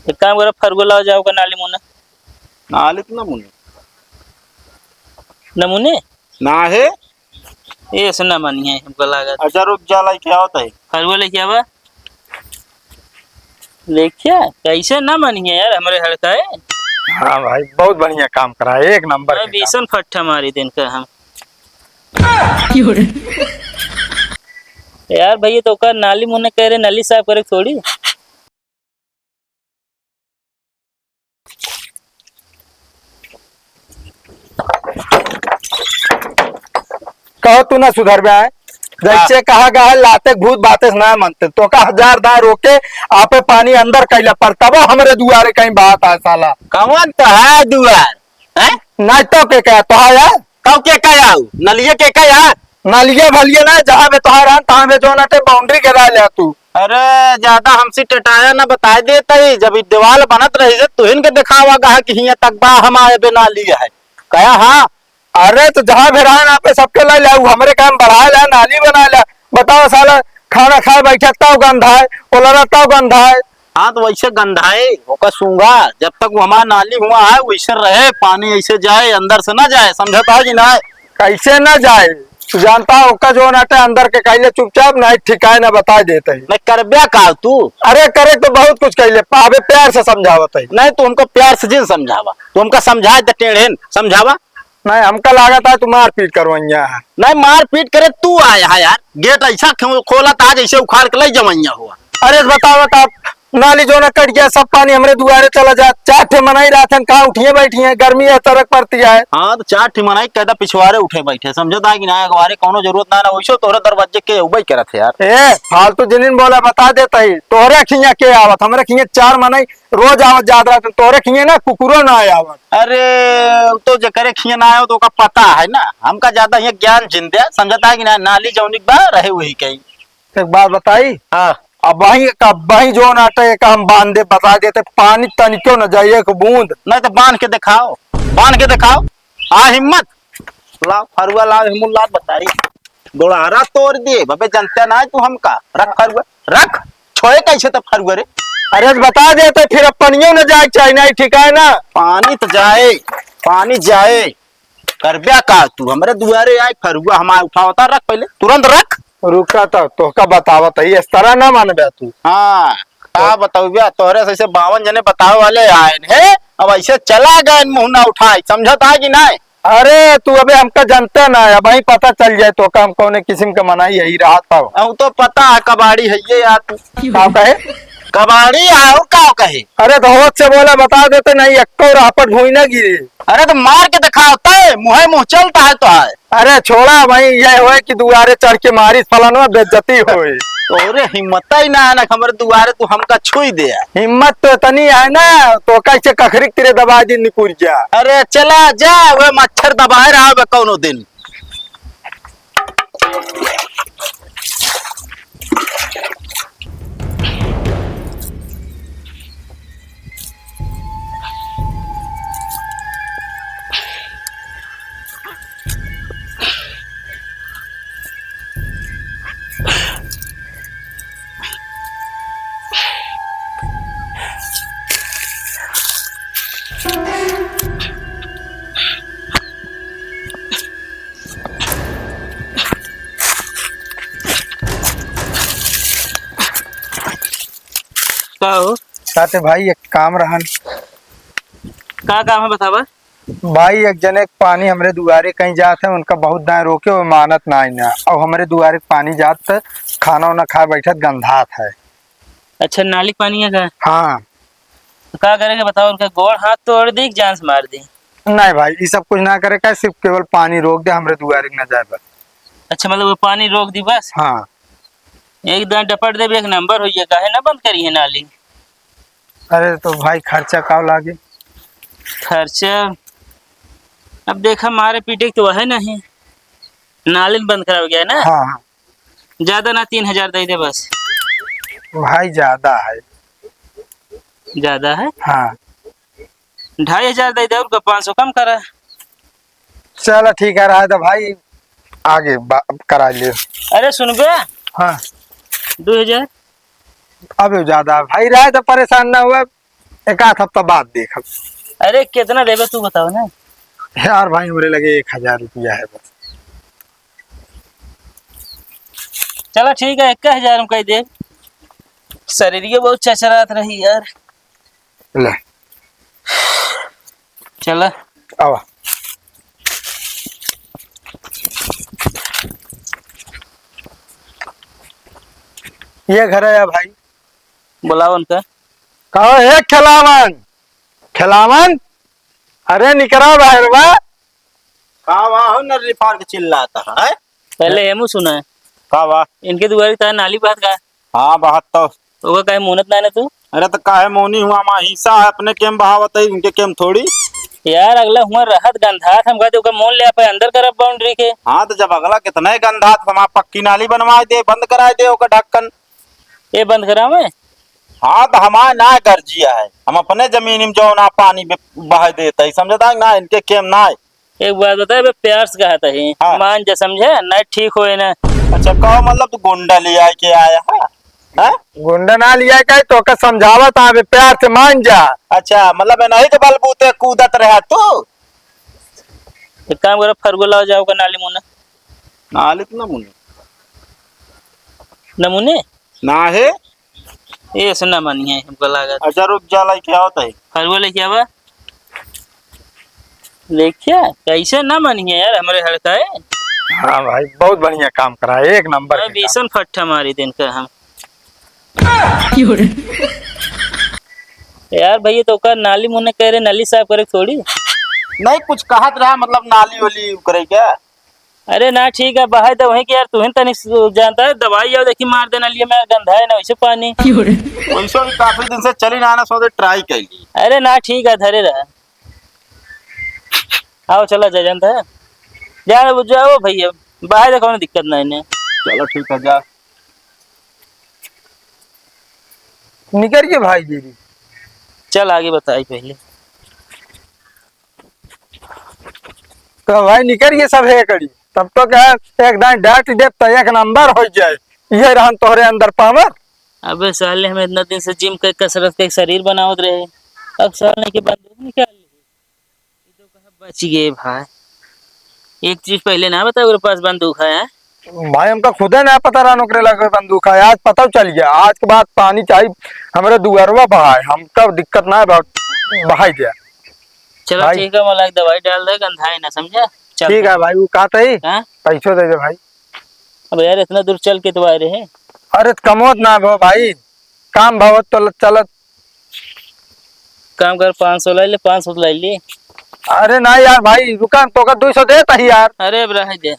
एक काम करो, फरगो लाओ जाओ का नाली मुन्ना। नाले तो नमूने नमूने ना है। ये सुनना मानी है हमको लगा। अच्छा रुक जा, लाई क्या होता है? फरगो लेके आवा। देखिए कैसे ना मानी है यार, हमारे हड़का है। हाँ भाई बहुत बढ़िया काम करा है, एक नंबर मैं के काम। बेसन फट्टा मारी दिन का हम। यार भैया तो का नाली मुन्ने कह रहे नाली साफ करे थोड़ी। कहो तू ना सुधर में आए, जैसे कहा गया लाते भूत बातें ना मानते तो का हजार दार रोके आपे पानी अंदर कैला पर तब हमरे दुआरे कहीं बात आ साला। कौन तो है दुआर है? ना तो के क्या तो है यार, कब के कया नलिये के कया? नालिये भलिये ना जहाँ पे तुहार तहाँ पे जो ना बाउंड्री गिरा ले तू। अरे ज्यादा हमसे टटाया ना बताए देता ही, जब ई दीवार बनत रही से तुहिन के दिखावा गा कि हिया तक बा हमारे बिना लिए है कया। हाँ अरे तो जहाँ भी रहा ना पे सबके ला ले हमरे काम बढ़ा ले नाली बना ले। बताओ साला खाना खाए बैठे तब गंधा है, बोला तब गंधा है। हाँ तो वैसे गंधाए ओका सूंगा, जब तक वो हमारा नाली हुआ है वैसे रहे, पानी ऐसे जाए अंदर से ना जाए, समझता है कि ना? कैसे ना जाए, तू जानता है ओका जो नाटे अंदर के कैले चुपचाप नहीं ठिकाए ना बता देते है। मैं करब्या का तू? अरे करे तो बहुत कुछ कैले पावे प्यार से समझावत है। नहीं तू हमको प्यार से जिन समझावा, तू हमका समझाए तो टेढ़ेन समझावा। नहीं हमका लागत है तू मारपीट करवैया है। नहीं मारपीट करे तू आया है यार, गेट ऐसा खोला था जैसे उखाड़ के ले जमैया हुआ। अरे बताओ नाली जो ना कट गया सब पानी हमरे दुआरे चला जा। चार ठे मनाई रहा था कहाँ उठिए बैठी है, गर्मी है तरक पड़ती है। हाँ तो चार ठिमनाई कहता पिछवाड़े उठे बैठे, समझता है कि ना अगवारे कोनो जरूरत ना ना वैसे तोरे दरवाजे के उबई करत है यार। ए फालतू जिनिन बोला बता देता ही, तोहरे खिया के आवत हमरे खिया चार मनाई रोज आवत ज्यादा रहते, तोहरे खिया ना कुकुरो ना आवत। अरे तो जो करे खिया ना आयो तो का पता है ना, हमका ज्यादा ये ज्ञान जिंदे समझता है कि ना नाली जौनिक बा रहे वही कहीं। एक बात बताई, हाँ अब वही जो नाटे का हम बांध दे बता देते पानी तनिको न जाए एक बूंद। नहीं तो बांध के दिखाओ, बांध के दिखाओ। हाँ हिम्मत लाओ, फरुआ लाओ, हिम्मत लाओ बताई। दोड़ारा तोड़ दिए बबे, जनता ना है तू हमका। रख फरुआ रख, छोए कैसे तब फरुआ रे? अरे बता देते फिर अब पनियो न जाए चाहिए नहीं ठीक है ना। पानी तो जाए, पानी जाए, करब्या का तू हमारे दुआरे आए फरुआ हमारे उठावता, रख पहले तुरंत रख। रुका तो का बतावत है इस तरह ना मानबे तू। हाँ का बताऊबिया, तोहरे से 52 जने बतावे वाले आए है, अब ऐसे चला गए मुंह ना उठाई, समझता है कि नहीं? अरे तू अबे हमका जानता ना है, वही पता चल जाए तो का हम कौन किस्म का मनाई यही राहत पाओ। अब तो पता है कबाड़ी है ये यार, तू का कहे कबाड़ी है और का कहे। अरे तो होश से बोला बता देते नहीं एक्को रापट भूई ना गिरी। अरे तो मार के दिखाता है, मुंह चलता है तो है। अरे छोड़ा भाई ये होए कि दुआरे चढ़ के मारी फलाना बेइज्जती होए। तोरे हिम्मत ही ना है ना हमारे दुआरे तू हमका छुई दे। हिम्मत तो इतनी है ना तो कैसे कखरी तेरे दबा दी निकुर जा। अरे चला जा, वो मच्छर दबाए रहा है कौनो दिन। का हो साथे भाई एक काम रहन। का काम है बतावा। भाई एक जने के पानी हमरे दुआरे कहीं जाते हैं उनका बहुत दाएं रोके वो मानत ना आई ना, और हमरे दुआरे पानी जात खाना वाना खा बैठत गंधात है। अच्छा नाली पानी है का? हाँ तो का करेगा बताओ, उनका गोड़ हाथ तोड़ दी जान से मार दी? नहीं भाई ये सब कुछ ना करे का, सिर्फ केवल पानी रोक दे हमरे दुआरे न जाए बस। अच्छा मतलब वो पानी रोक दी बस? हाँ एक दान डपट दे एक नंबर होइए, काहे ना बंद करी है नाली? अरे तो भाई खर्चा का लागे? खर्चा अब देखा मारे पीटे तो है नहीं, नाली बंद करा गया ना। हाँ हाँ ज्यादा ना 3000 दे दे बस। भाई ज्यादा है। ज्यादा है? हाँ 2500 दे दे और 500 कम करा। चलो ठीक है रहा तो भाई आगे करा ले। अरे सुन बे, हाँ 2000 अब ज्यादा भाई रहा तो परेशान ना हुआ, एक आध हफ्ता बाद देखब। अरे कितना देवे तू बताओ ना। यार भाई मेरे लगे 1000 रुपया है बस। चलो ठीक है 1000 में कह दे। शरीर के बहुत चचरात रही यार। ले चला आवा। ये घर है भाई। बुलाओ उनका। कहो है खिलावन। खिलावन अरे निकरा बाहर बा। का वाह नर्री फाड़ के चिल्लाता है। पहले हेमू सुना है का वाह। इनके दुआरी तार नाली बात का हाँ बात तो। होगा कहे मोनत ना है तू। अरे तो काहे मोनी हुआ माँ हिस्सा है अपने केम बहावत है इनके केम थोड़ी। यार अगला हुआ रहत गंधात हम कहते ओका मोल ले आप अंदर करब बाउंड्री के। हाँ तो जब अगला कितना ही गंदा तो हमारा पक्की नाली बनवा दे बंद करा दे ओका ढक्कन। ये बंद करावे। हाँ तो हमारा ना गर्जिया है हम अपने जमीन में जो ना पानी बहा देता है समझता ना इनके केम ना है। एक बात बता बे प्यार से कहता है हाँ। मान जा समझे ना ठीक होए ना। अच्छा कहो मतलब तू गुंडा ले आए के आया है हाँ? गुंडा ना लिया कहे तो का समझावत आवे प्यार से मान जा। अच्छा मतलब नहीं के बलबूते कूदत रहा तू। एक काम करो फरगो लाओ जाओगा नाली मुन्ना। नाली तो ना मुनी नमूने ना है। ये सुनना मानी है हमको लागत। अच्छा रुक जा लाई क्या होता है। फरगो लेके आवा। देखिए कैसे ना मानी है यार हमारे हड़का है। हाँ भाई बहुत बढ़िया काम करा है, एक नंबर के काम। बीसन फट्टा मारी दिन का हम। यार भैया तो का नाली मुन्ने कह रहे नाली साफ करे थोड़ी। नहीं कुछ कहत रहा मतलब नाली वाली करे क्या। अरे ना ठीक है बाहर तो वहीं की यार तू तनी जानता है दवाई आओ देखी मार देना लिए मैं गंधा है ना वैसे पानी। वैसे भी काफी दिन से चली ना सोचे ट्राई कर ली। अरे ना ठीक है धरे रहा। आओ चला जा जानता है जाओ जाओ भैया बाहर देखो ना दिक्कत ना इन्हें। चलो ठीक है जा। निकल के भाई जी। चल आगे बताई पहले। तो भाई निकल के सब है कड़ी तब तो क्या एकदम डांट दे तो एक नंबर हो जाए। ये रहन तोहरे अंदर पावर। अबे साले हम इतना दिन से जिम के कसरत के शरीर बनावत रहे अब साले के बंदूक निकाल ली। ये तो कहा बच गए भाई। एक चीज पहले ना बता मेरे पास बंदूक है। भाई हमका खुद ही नहीं पता रहा नौकरी लगे बंदूक है आज पता चल गया। आज के बाद पानी चाहिए हमारे दुआरवा बहाए हमका दिक्कत ना है बहाई दिया। चलो भाई। ठीक है मला एक दवाई डाल दे गंधा है ना समझा। चल ठीक है भाई वो कहते ही हाँ? पैसों दे दे भाई। अब यार इतना दूर चल के तो आ रहे हैं। अरे कमोत ना भो भाई काम भवत तो चलत। काम कर 500 ला ले 500 ला ले। अरे ना यार भाई दुकान तो का 200 देता ही यार। अरे अब रह दे